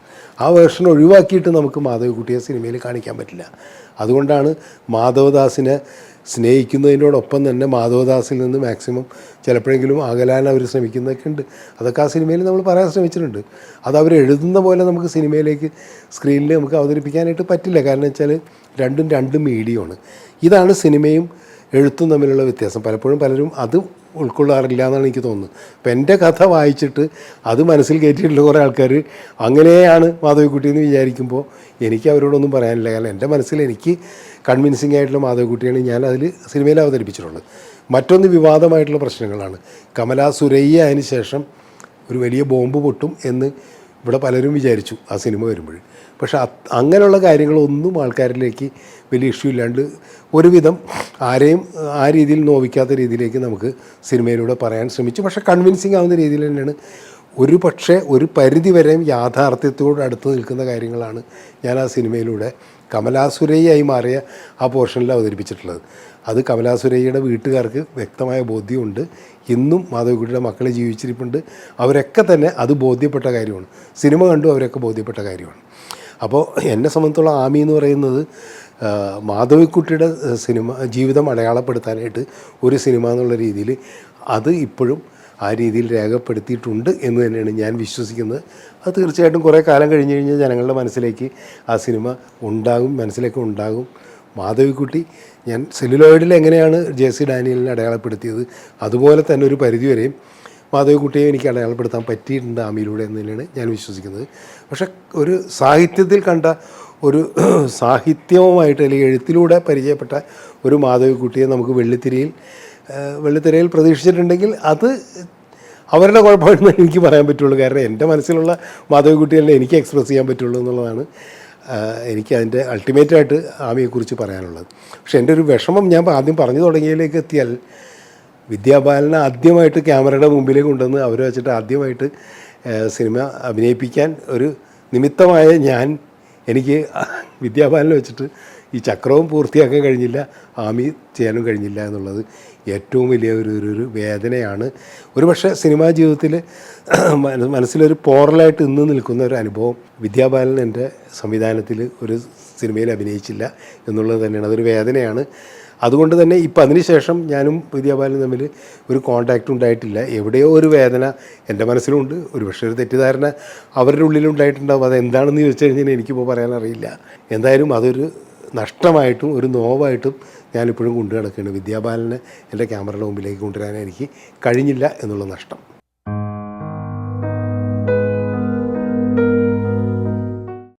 ആ വേർഷൻ ഒഴിവാക്കിയിട്ട് നമുക്ക് മാധവിക്കുട്ടിയെ സിനിമയിൽ കാണിക്കാൻ പറ്റില്ല. അതുകൊണ്ടാണ് മാധവദാസിനെ സ്നേഹിക്കുന്നതിനോടൊപ്പം തന്നെ മാധവദാസിൽ നിന്ന് മാക്സിമം ചിലപ്പോഴെങ്കിലും അകലാൻ അവർ ശ്രമിക്കുന്നതൊക്കെ ഉണ്ട്. അതൊക്കെ ആ സിനിമയിൽ നമ്മൾ പറയാൻ ശ്രമിച്ചിട്ടുണ്ട്. അത് അവർ എഴുതുന്ന പോലെ നമുക്ക് സിനിമയിലേക്ക് സ്ക്രീനിൽ നമുക്ക് അവതരിപ്പിക്കാനായിട്ട് പറ്റില്ല. കാരണം വെച്ചാൽ രണ്ടും രണ്ട് മീഡിയമാണ്. ഇതാണ് സിനിമയും എഴുത്തും തമ്മിലുള്ള വ്യത്യാസം. പലപ്പോഴും പലരും അത് ഉൾക്കൊള്ളാറില്ല എന്നാണ് എനിക്ക് തോന്നുന്നത്. അപ്പം എൻ്റെ കഥ വായിച്ചിട്ട് അത് മനസ്സിൽ കയറ്റിയിട്ടുള്ള കുറേ ആൾക്കാർ അങ്ങനെയാണ് മാധവിക്കുട്ടി എന്ന് വിചാരിക്കുമ്പോൾ എനിക്ക് അവരോടൊന്നും പറയാനില്ല. കാരണം എൻ്റെ മനസ്സിൽ എനിക്ക് കൺവിൻസിങ് ആയിട്ടുള്ള മാധവിക്കുട്ടിയാണ് ഞാൻ അതിൽ സിനിമയിൽ അവതരിപ്പിച്ചിട്ടുള്ളത്. മറ്റൊന്ന് വിവാദമായിട്ടുള്ള പ്രശ്നങ്ങളാണ്. കമല സുരയ്യ അതിന് ശേഷം ഒരു വലിയ ബോംബ് പൊട്ടും എന്ന് ഇവിടെ പലരും വിചാരിച്ചു ആ സിനിമ വരുമ്പോൾ. പക്ഷെ അങ്ങനെയുള്ള കാര്യങ്ങളൊന്നും ആൾക്കാരിലേക്ക് വലിയ ഇഷ്യൂ ഇല്ലാണ്ട് ഒരുവിധം ആരെയും ആ രീതിയിൽ നോവിക്കാത്ത രീതിയിലേക്ക് നമുക്ക് സിനിമയിലൂടെ പറയാൻ ശ്രമിച്ചു. പക്ഷേ കൺവിൻസിങ് ആവുന്ന രീതിയിൽ തന്നെയാണ്. ഒരു പക്ഷേ ഒരു പരിധി വരെയും യാഥാർത്ഥ്യത്തോട് അടുത്ത് നിൽക്കുന്ന കാര്യങ്ങളാണ് ഞാൻ ആ സിനിമയിലൂടെ കമലാസുരയ്യായി മാറിയ ആ പോർഷനിൽ അവതരിപ്പിച്ചിട്ടുള്ളത്. അത് കമലാസുരയ്യയുടെ വീട്ടുകാർക്ക് വ്യക്തമായ ബോധ്യമുണ്ട്. ഇന്നും മാധവിക്കുട്ടിയുടെ മക്കൾ ജീവിച്ചിരിപ്പുണ്ട്. അവരൊക്കെ തന്നെ അത് ബോധ്യപ്പെട്ട കാര്യമാണ്. സിനിമ കണ്ടു അവരൊക്കെ ബോധ്യപ്പെട്ട കാര്യമാണ്. അപ്പോൾ എന്നെ സംബന്ധിച്ചുള്ള ആമി എന്ന് പറയുന്നത് മാധവിക്കുട്ടിയുടെ സിനിമ ജീവിതം അടയാളപ്പെടുത്താനായിട്ട് ഒരു സിനിമ എന്നുള്ള രീതിയിൽ അത് ഇപ്പോഴും ആ രീതിയിൽ രേഖപ്പെടുത്തിയിട്ടുണ്ട് എന്ന് തന്നെയാണ് ഞാൻ വിശ്വസിക്കുന്നത്. അത് തീർച്ചയായിട്ടും കുറേ കാലം കഴിഞ്ഞ് കഴിഞ്ഞാൽ ജനങ്ങളുടെ മനസ്സിലേക്ക് ആ സിനിമ ഉണ്ടാകും, മനസ്സിലേക്ക് ഉണ്ടാകും. മാധവിക്കുട്ടി ഞാൻ സെല്ലുലോയിഡിൽ എങ്ങനെയാണ് ജെ.സി. ഡാനിയലിനെ അടയാളപ്പെടുത്തിയത് അതുപോലെ തന്നെ ഒരു പരിധിവരെയും മാധവിക്കുട്ടിയെ എനിക്ക് അടയാളപ്പെടുത്താൻ പറ്റിയിട്ടുണ്ട് ആമിയിലൂടെ എന്ന് തന്നെയാണ് ഞാൻ വിശ്വസിക്കുന്നത്. പക്ഷെ ഒരു സാഹിത്യത്തിൽ കണ്ട ഒരു സാഹിത്യവുമായിട്ട് അല്ലെങ്കിൽ എഴുത്തിലൂടെ പരിചയപ്പെട്ട ഒരു മാധവിക്കുട്ടിയെ നമുക്ക് വെള്ളിത്തിരയിൽ പ്രതീക്ഷിച്ചിട്ടുണ്ടെങ്കിൽ അത് അവരുടെ കുഴപ്പമാണെന്ന് എനിക്ക് പറയാൻ പറ്റുള്ളൂ. കാരണം എൻ്റെ മനസ്സിലുള്ള മാധവിക്കുട്ടിയല്ലേ എനിക്ക് എക്സ്പ്രസ് ചെയ്യാൻ പറ്റുള്ളൂ എന്നുള്ളതാണ് എനിക്ക് അതിൻ്റെ അൾട്ടിമേറ്റായിട്ട് ആമിയെക്കുറിച്ച് പറയാനുള്ളത്. പക്ഷേ എൻ്റെ ഒരു വിഷമം ഞാൻ ആദ്യം പറഞ്ഞു തുടങ്ങിയതിലേക്ക് എത്തിയാൽ വിദ്യാബാലനെ ആദ്യമായിട്ട് ക്യാമറയുടെ മുമ്പിലേക്ക് കൊണ്ടുവന്ന് അവരെ വെച്ചിട്ട് ആദ്യമായിട്ട് സിനിമ അഭിനയിപ്പിക്കാൻ ഒരു നിമിത്തമായ എനിക്ക് വിദ്യാബാലനെ വെച്ചിട്ട് ഈ ചക്രവും പൂർത്തിയാക്കാൻ കഴിഞ്ഞില്ല, ആമി ചെയ്യാനും കഴിഞ്ഞില്ല എന്നുള്ളത് ഏറ്റവും വലിയ ഒരു വേദനയാണ്. ഒരുപക്ഷെ സിനിമാ ജീവിതത്തിൽ മനസ്സിലൊരു പോറലായിട്ട് ഇന്ന് നിൽക്കുന്ന ഒരു അനുഭവം വിദ്യാബാലൻ എൻ്റെ സംവിധാനത്തിൽ ഒരു സിനിമയിൽ അഭിനയിച്ചില്ല എന്നുള്ളത് തന്നെയാണ്. അതൊരു വേദനയാണ്. അതുകൊണ്ട് തന്നെ ഇപ്പം അതിനുശേഷം ഞാനും വിദ്യാബാലനും തമ്മിൽ ഒരു കോണ്ടാക്റ്റ് ഉണ്ടായിട്ടില്ല. എവിടെയോ ഒരു വേദന എൻ്റെ മനസ്സിലുണ്ട്. ഒരുപക്ഷെ ഒരു തെറ്റിദ്ധാരണ അവരുടെ ഉള്ളിലുണ്ടായിട്ടുണ്ടാവും. അതെന്താണെന്ന് ചോദിച്ചു കഴിഞ്ഞാൽ എനിക്കിപ്പോൾ പറയാനറിയില്ല. എന്തായാലും അതൊരു നഷ്ടമായിട്ടും ഒരു നോവായിട്ടും ഞാനിപ്പോഴും കൊണ്ടു നടക്കുകയാണ്. വിദ്യാബാലനെ എൻ്റെ ക്യാമറയുടെ മുമ്പിലേക്ക് കൊണ്ടുവരാൻ എനിക്ക് കഴിഞ്ഞില്ല എന്നുള്ള നഷ്ടം.